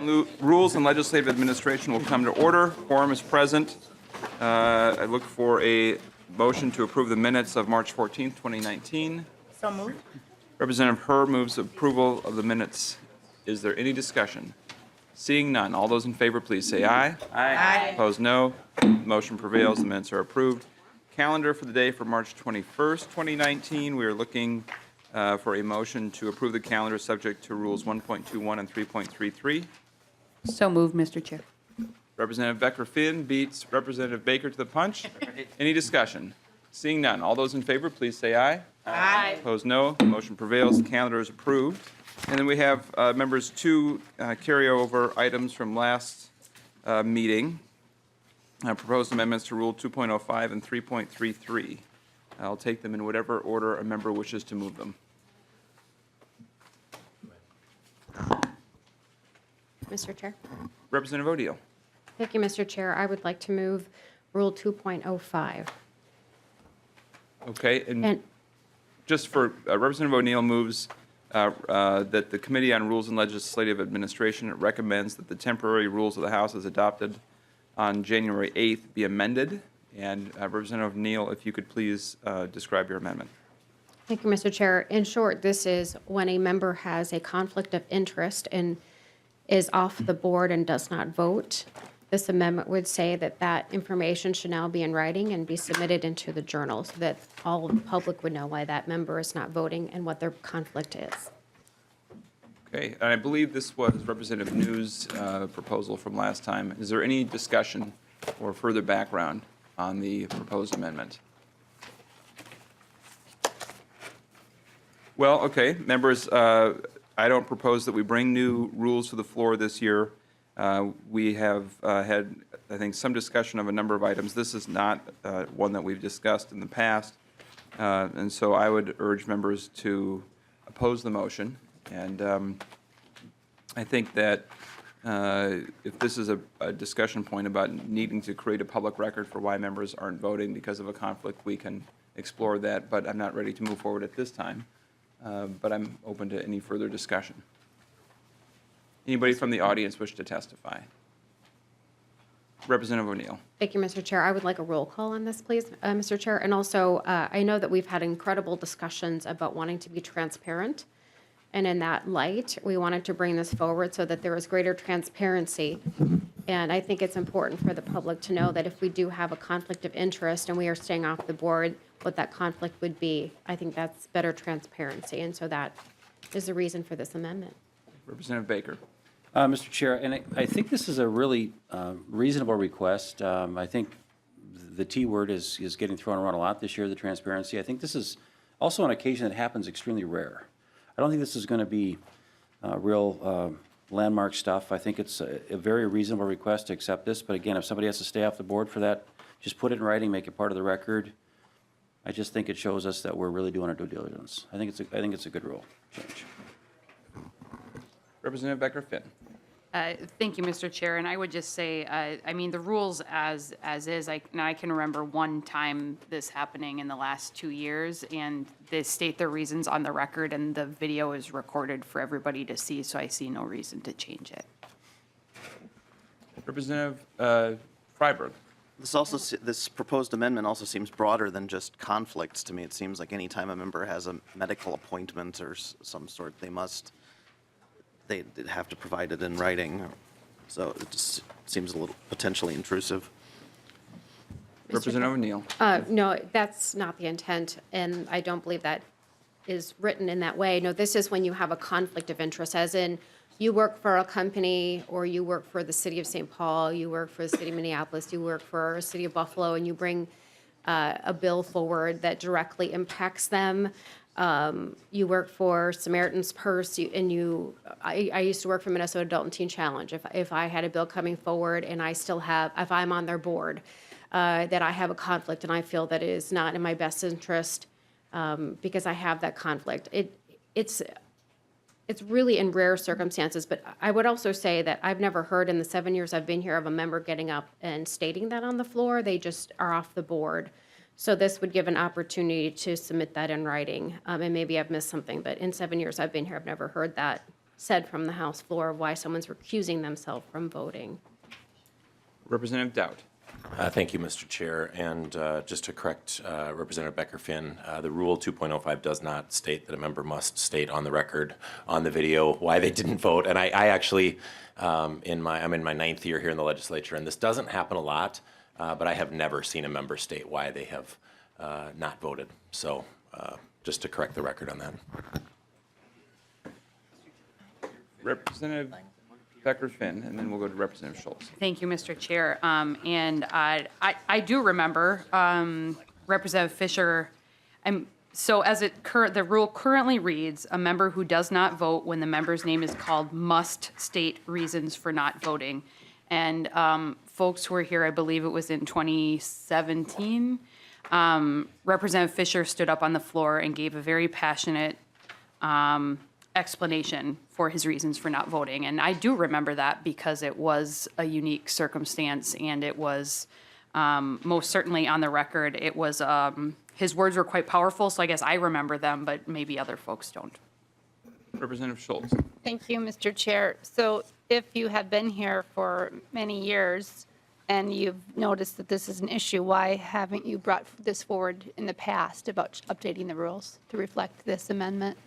Rules and Legislative Administration will come to order. Quorum is present. I look for a motion to approve the minutes of March 14th, 2019. So moved. Representative Herr moves approval of the minutes. Is there any discussion? Seeing none, all those in favor, please say aye. Aye. Opposed, no. Motion prevails. The minutes are approved. Calendar for the day for March 21st, 2019. We are looking for a motion to approve the calendar subject to Rules 1.21 and 3.33. So moved, Mr. Chair. Representative Becker-Finn beats Representative Baker to the punch. Any discussion? Seeing none, all those in favor, please say aye. Aye. Opposed, no. Motion prevails. The calendar is approved. And then we have, members, two carryover items from last meeting. Proposed amendments to Rule 2.05 and 3.33. I'll take them in whatever order a member wishes to move them. Mr. Chair. Representative O'Deal. Thank you, Mr. Chair. I would like to move Rule 2.05. Okay, and And just for, Representative O'Neill moves that the Committee on Rules and Legislative Administration recommends that the temporary rules of the House as adopted on January 8th be amended. And Representative O'Neill, if you could please describe your amendment. thank you, Mr. Chair. In short, this is when a member has a conflict of interest and is off the board and does not vote. This amendment would say that that information should now be in writing and be submitted into the journal so that all of the public would know why that member is not voting and what their conflict is. Okay, and I believe this was Representative New's proposal from last time. Is there any discussion or further background on the proposed amendment? Well, okay, members, I don't propose that we bring new rules to the floor this year. We have had, I think, some discussion of a number of items. This is not one that we've discussed in the past, and so I would urge members to oppose the motion. And I think that if this is a discussion point about needing to create a public record for why members aren't voting because of a conflict, we can explore that, but I'm not ready to move forward at this time. But I'm open to any further discussion. Anybody from the audience wish to testify? Representative O'Neill. Thank you, Mr. Chair. I would like a roll call on this, please, Mr. Chair. And also, I know that we've had incredible discussions about wanting to be transparent. And in that light, we wanted to bring this forward so that there is greater transparency. And I think it's important for the public to know that if we do have a conflict of interest and we are staying off the board, what that conflict would be. I think that's better transparency. And so that is the reason for this amendment. Representative Baker. Mr. Chair, and I think this is a really reasonable request. I think the T word is getting thrown around a lot this year, the transparency. I think this is also an occasion that happens extremely rare. I don't think this is going to be real landmark stuff. I think it's a very reasonable request to accept this. But again, if somebody has to stay off the board for that, just put it in writing, make it part of the record. I just think it shows us that we're really doing our due diligence. I think it's a good rule change. Representative Becker-Finn. Thank you, Mr. Chair. And I would just say, I mean, the rules as is, I can remember one time this happening in the last 2 years, and they state their reasons on the record, and the video is recorded for everybody to see, so I see no reason to change it. Representative Freiberg. This proposed amendment also seems broader than just conflicts to me. It seems like any time a member has a medical appointment or some sort, they have to provide it in writing. So it just seems a little potentially intrusive. Representative O'Neill. No, that's not the intent, and I don't believe that is written in that way. No, this is when you have a conflict of interest, as in you work for a company or you work for the city of St. Paul, you work for the city of Minneapolis, you work for the city of Buffalo, and you bring a bill forward that directly impacts them. You work for Samaritan's Purse, I used to work for Minnesota Adult and Teen Challenge. If I had a bill coming forward and if I'm on their board, that I have a conflict and I feel that it is not in my best interest because I have that conflict. It's really in rare circumstances, but I would also say that I've never heard in the 7 years I've been here of a member getting up and stating that on the floor. They just are off the board. So this would give an opportunity to submit that in writing. And maybe I've missed something, but in 7 years I've been here, I've never heard that said from the House floor why someone's recusing themselves from voting. Representative Dowd. Thank you, Mr. Chair. And just to correct Representative Becker-Finn, the Rule 2.05 does not state that a member must state on the record, on the video, why they didn't vote. And I actually, I'm in my ninth year here in the legislature, and this doesn't happen a lot, but I have never seen a member state why they have not voted. So just to correct the record on that. Representative Becker-Finn, and then we'll go to Representative Schultz. Thank you, Mr. Chair. And I do remember Representative Fisher. So as the rule currently reads, a member who does not vote when the member's name is called must state reasons for not voting. And folks who were here, I believe it was in 2017, Representative Fisher stood up on the floor and gave a very passionate explanation for his reasons for not voting. And I do remember that because it was a unique circumstance, and it was most certainly on the record. It was, his words were quite powerful, so I guess I remember them, but maybe other folks don't. Representative Schultz. Thank you, Mr. Chair. So if you have been here for many years and you've noticed that this is an issue, why haven't you brought this forward in the past about updating the rules to reflect this amendment?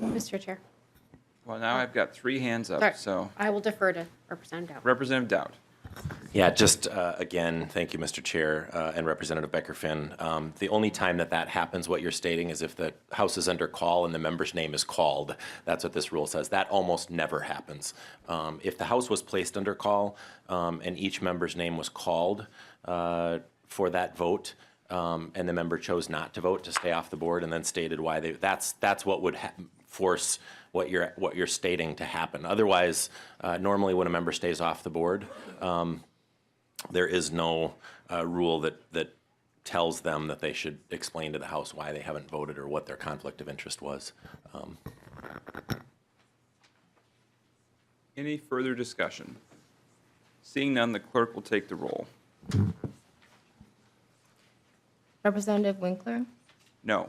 Mr. Chair. Well, now I've got 3 hands Sorry, up, so I will defer to Representative Dowd. Representative Dowd. Yeah, just again, thank you, Mr. Chair, and Representative Becker-Finn. The only time that happens, what you're stating, is if the House is under call and the member's name is called. That's what this rule says. That almost never happens. If the House was placed under call and each member's name was called for that vote, and the member chose not to vote, to stay off the board, and then stated why they, that's what would force what you're stating to happen. Otherwise, normally when a member stays off the board, there is no rule that tells them that they should explain to the House why they haven't voted or what their conflict of interest was. Any further discussion? Seeing none, the clerk will take the roll. Representative Winkler, No.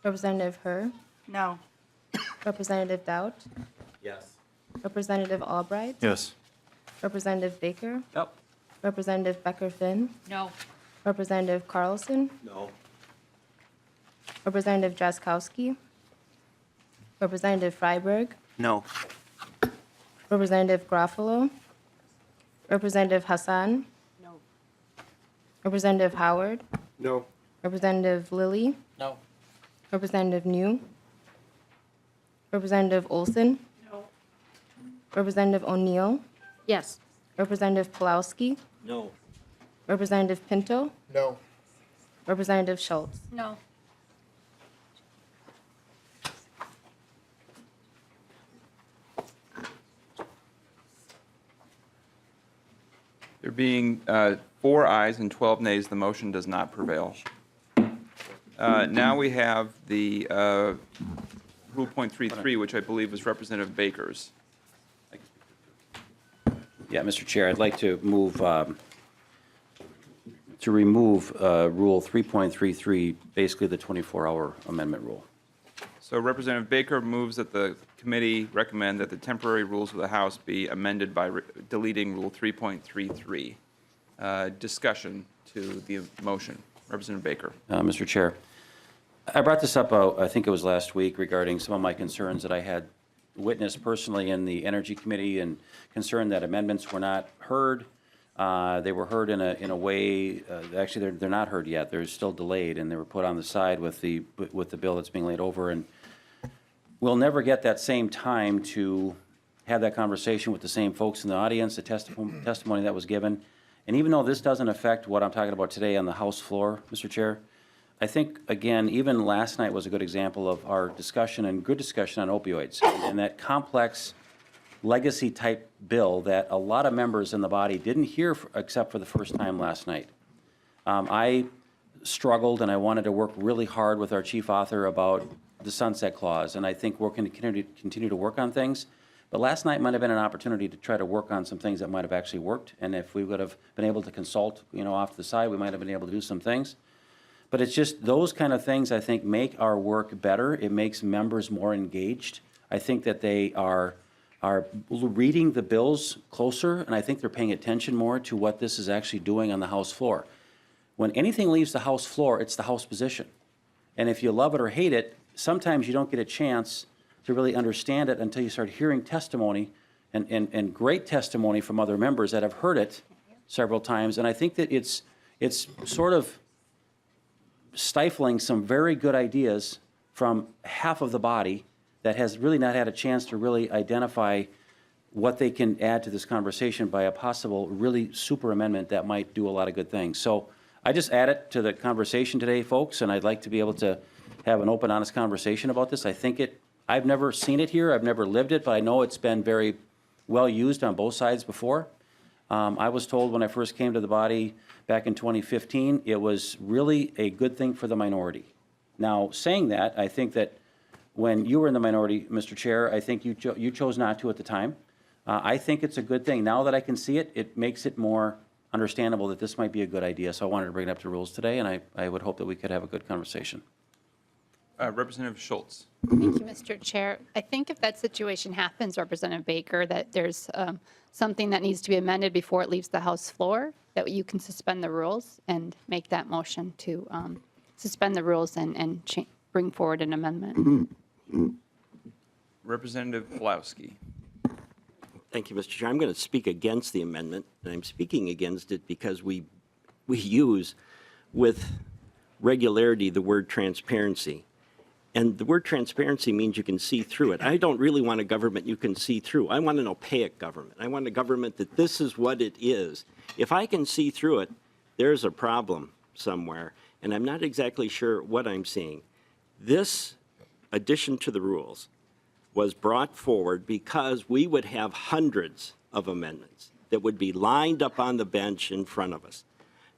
Representative Herr, No. Representative Dowd, Yes. Representative Albright, Yes. Representative Baker, Nope. Representative Becker-Finn, No. Representative Carlson, No. Representative Jaskowski, Representative Freiberg, No. Representative Garofalo, Representative Hassan, No. Representative Howard, No. Representative Lilly, No. Representative New, Representative Olson, No. Representative O'Neill, Yes. Representative Pulowski, No. Representative Pinto, No. Representative Schultz. No. There being 4 ayes and 12 nays, the motion does not prevail. Now we have the Rule .33, which I believe is Representative Baker's. Yeah, Mr. Chair, I'd like to move, to remove Rule 3.33, basically the 24-hour amendment rule. So Representative Baker moves that the committee recommend that the temporary rules of the House be amended by deleting Rule 3.33. Discussion to the motion. Representative Baker. Mr. Chair, I brought this up, I think it was last week, regarding some of my concerns that I had witnessed personally in the Energy Committee, and concerned that amendments were not heard. They were heard in a way, actually, they're not heard yet. They're still delayed, and they were put on the side with the bill that's being laid over. And we'll never get that same time to have that conversation with the same folks in the audience, the testimony that was given. And even though this doesn't affect what I'm talking about today on the House floor, Mr. Chair, I think, again, even last night was a good example of our discussion, and good discussion, on opioids, and that complex legacy-type bill that a lot of members in the body didn't hear except for the first time last night. I struggled, and I wanted to work really hard with our chief author about the sunset clause, and I think we're going to continue to work on things. But last night might have been an opportunity to try to work on some things that might have actually worked, and if we would have been able to consult, off to the side, we might have been able to do some things. But it's just those kind of things, I think, make our work better. It makes members more engaged. I think that they are reading the bills closer, and I think they're paying attention more to what this is actually doing on the House floor. When anything leaves the House floor, it's the House position. And if you love it or hate it, sometimes you don't get a chance to really understand it until you start hearing testimony and great testimony from other members that have heard it several times. And I think that it's sort of stifling some very good ideas from half of the body that has really not had a chance to really identify what they can add to this conversation by a possible really super amendment that might do a lot of good things. So I just add it to the conversation today, folks, and I'd like to be able to have an open, honest conversation about this. I think I've never seen it here, I've never lived it, but I know it's been very well used on both sides before. I was told when I first came to the body back in 2015, it was really a good thing for the minority. Now, saying that, I think that when you were in the minority, Mr. Chair, I think you chose not to at the time. I think it's a good thing. Now that I can see it, it makes it more understandable that this might be a good idea. So I wanted to bring it up to rules today, and I would hope that we could have a good conversation. Representative Schultz. Thank you, Mr. Chair. I think if that situation happens, Representative Baker, that there's something that needs to be amended before it leaves the House floor, that you can suspend the rules and make that motion to suspend the rules and bring forward an amendment. Representative Pulowski. Thank you, Mr. Chair. I'm going to speak against the amendment, and I'm speaking against it because we use with regularity the word transparency. And the word transparency means you can see through it. I don't really want a government you can see through. I want an opaque government. I want a government that this is what it is. If I can see through it, there's a problem somewhere, and I'm not exactly sure what I'm seeing. This addition to the rules was brought forward because we would have hundreds of amendments that would be lined up on the bench in front of us.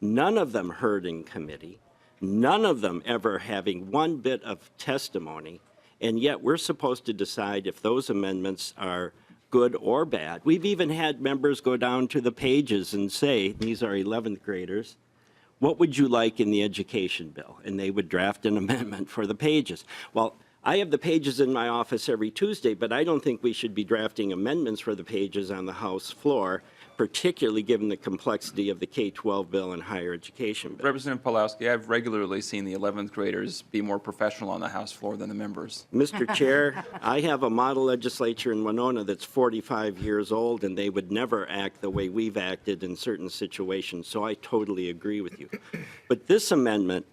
None of them heard in committee, none of them ever having one bit of testimony, and yet we're supposed to decide if those amendments are good or bad. We've even had members go down to the pages and say, these are 11th graders, what would you like in the education bill? And they would draft an amendment for the pages. Well, I have the pages in my office every Tuesday, but I don't think we should be drafting amendments for the pages on the House floor, particularly given the complexity of the K-12 bill and higher education bill. Representative Pulowski, I've regularly seen the 11th graders be more professional on the House floor than the members. Mr. Chair, I have a model legislature in Winona that's 45 years old, and they would never act the way we've acted in certain situations, so I totally agree with you. But this amendment,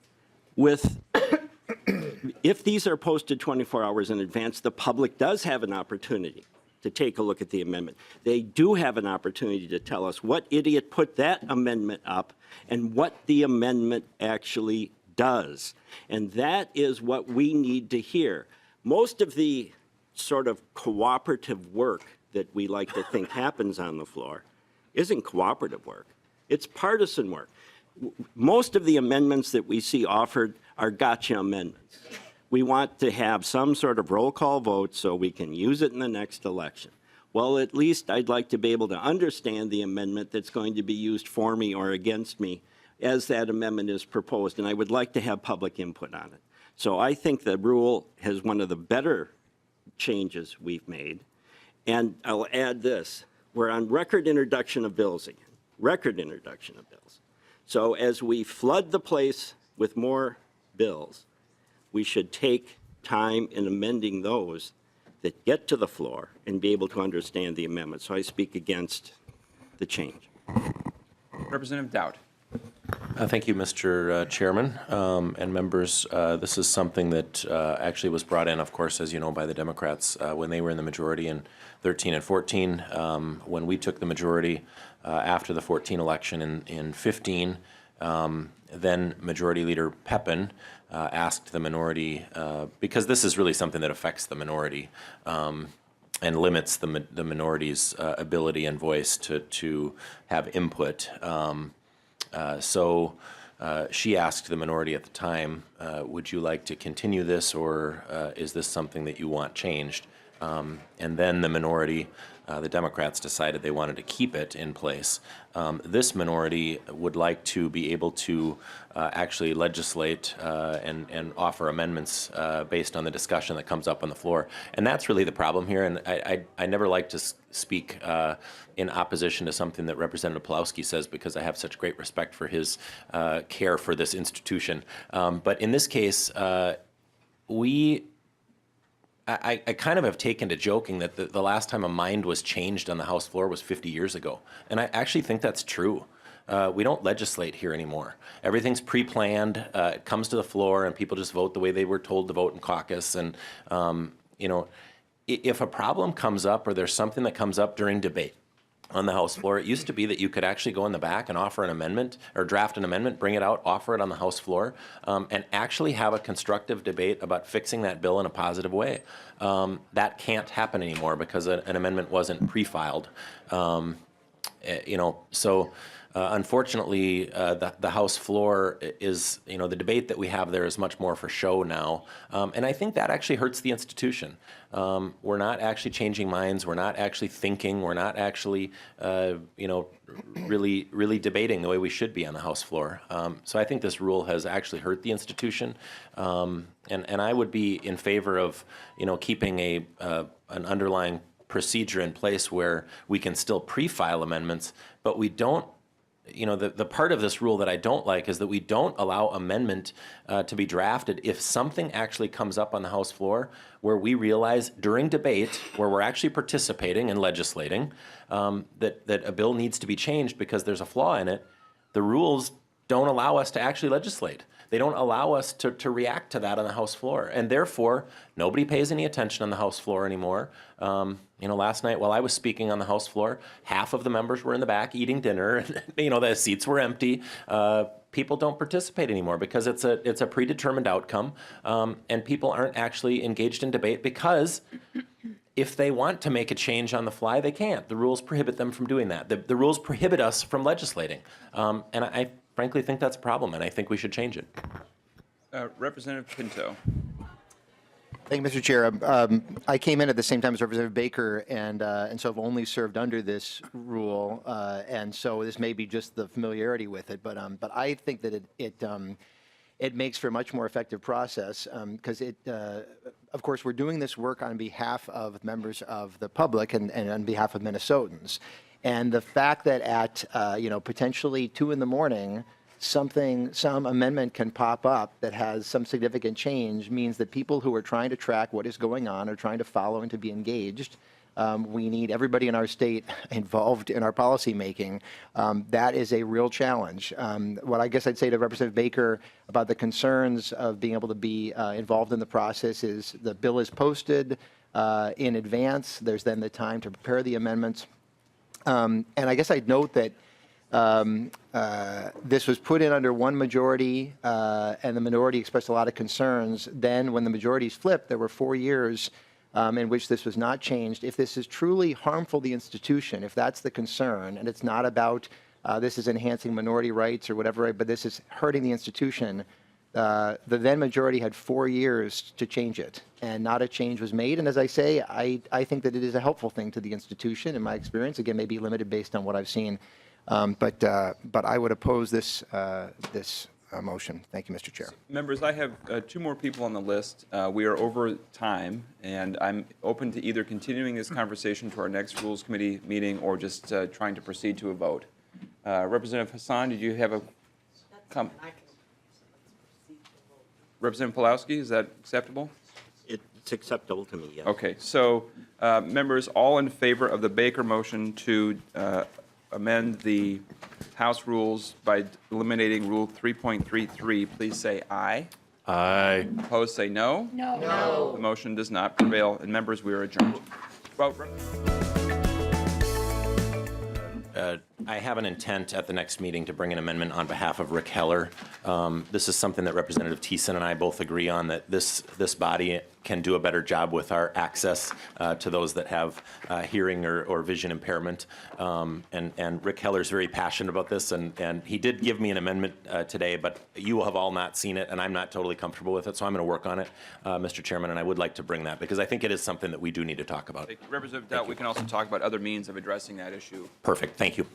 if these are posted 24 hours in advance, the public does have an opportunity to take a look at the amendment. They do have an opportunity to tell us what idiot put that amendment up and what the amendment actually does. And that is what we need to hear. Most of the sort of cooperative work that we like to think happens on the floor isn't cooperative work. It's partisan work. Most of the amendments that we see offered are gotcha amendments. We want to have some sort of roll call vote so we can use it in the next election. Well, at least I'd like to be able to understand the amendment that's going to be used for me or against me as that amendment is proposed, and I would like to have public input on it. So I think the rule has one of the better changes we've made. And I'll add this. We're on record introduction of bills again, record introduction of bills. So as we flood the place with more bills, we should take time in amending those that get to the floor and be able to understand the amendment. So I speak against the change. Representative Dowd. Thank you, Mr. Chairman and members. This is something that actually was brought in, of course, as you know, by the Democrats when they were in the majority in 13 and 14. When we took the majority after the 14 election in 15, then Majority Leader Pepin asked the minority, because this is really something that affects the minority and limits the minority's ability and voice to have input. So she asked the minority at the time, would you like to continue this, or is this something that you want changed? And then the minority the Democrats decided they wanted to keep it in place. This minority would like to be able to actually legislate and offer amendments based on the discussion that comes up on the floor. And that's really the problem here. And I never like to speak in opposition to something that Representative Pawlowski says, because I have such great respect for his care for this institution. But in this case, I kind of have taken to joking that the last time a mind was changed on the House floor was 50 years ago. And I actually think that's true. We don't legislate here anymore. Everything's pre-planned. It comes to the floor and people just vote the way they were told to vote in caucus. And, you know, if a problem comes up or there's something that comes up during debate on the House floor, it used to be that you could actually go in the back and offer an amendment or draft an amendment, bring it out, offer it on the House floor, and actually have a constructive debate about fixing that bill in a positive way. That can't happen anymore because an amendment wasn't pre-filed. You know, so unfortunately, the House floor is, you know, the debate that we have there is much more for show now. And I think that actually hurts the institution. We're not actually changing minds. We're not actually thinking. We're not actually, you know, really debating the way we should be on the House floor. So I think this rule has actually hurt the institution. And I would be in favor of, you know, keeping an underlying procedure in place where we can still pre-file amendments, but we don't, you know, the part of this rule that I don't like is that we don't allow amendment to be drafted if something actually comes up on the House floor where we realize during debate, where we're actually participating and legislating, that a bill needs to be changed because there's a flaw in it. The rules don't allow us to actually legislate. They don't allow us to react to that on the House floor. And therefore, nobody pays any attention on the House floor anymore. You know, last night while I was speaking on the House floor, half of the members were in the back eating dinner. And, you know, the seats were empty. People don't participate anymore because it's a predetermined outcome. And people aren't actually engaged in debate because if they want to make a change on the fly, they can't. The rules prohibit them from doing that. The rules prohibit us from legislating. And I frankly think that's a problem, and I think we should change it. Representative Pinto. Thank you, Mr. Chair. I came in at the same time as Representative Baker, and so I've only served under this rule, and so this may be just the familiarity with it, but I think that it makes for a much more effective process because of course, we're doing this work on behalf of members of the public and on behalf of Minnesotans. And the fact that at, you know, potentially 2 in the morning, some amendment can pop up that has some significant change means that people who are trying to track what is going on are trying to follow and to be engaged. We need everybody in our state involved in our policy making. That is a real challenge. What I guess I'd say to Representative Baker about the concerns of being able to be involved in the process is the bill is posted in advance. There's then the time to prepare the amendments. And I guess I'd note that this was put in under one majority, and the minority expressed a lot of concerns. Then when the majorities flipped, there were 4 years in which this was not changed. If this is truly harmful to the institution, if that's the concern, and it's not about this is enhancing minority rights or whatever, but this is hurting the institution, the then majority had 4 years to change it, and not a change was made. And as I say, I think that it is a helpful thing to the institution in my experience. Again, maybe limited based on what I've seen, but I would oppose this motion. Thank you, Mr. Chair. Members, I have 2 more people on the list. We are over time, and I'm open to either continuing this conversation to our next Rules Committee meeting or just trying to proceed to a vote. Representative Hassan, did you have a comment? Representative Pawlowski, is that acceptable? It's acceptable to me, yes. Okay, so members, all in favor of the Baker motion to amend the House rules by eliminating Rule 3.33, please say aye. Aye. Opposed, say no. No. The motion does not prevail, and members, we are adjourned. Well, I have an intent at the next meeting to bring an amendment on behalf of Rick Heller. This is something that Representative Thiessen and I both agree on, that this body can do a better job with our access to those that have hearing or vision impairment. And Rick Heller's very passionate about this, and he did give me an amendment today, but you have all not seen it, and I'm not totally comfortable with it, so I'm going to work on it, Mr. Chairman, and I would like to bring that, because I think it is something that we do need to talk about. Representative Dowd, we can also talk about other means of addressing that issue. Perfect, thank you.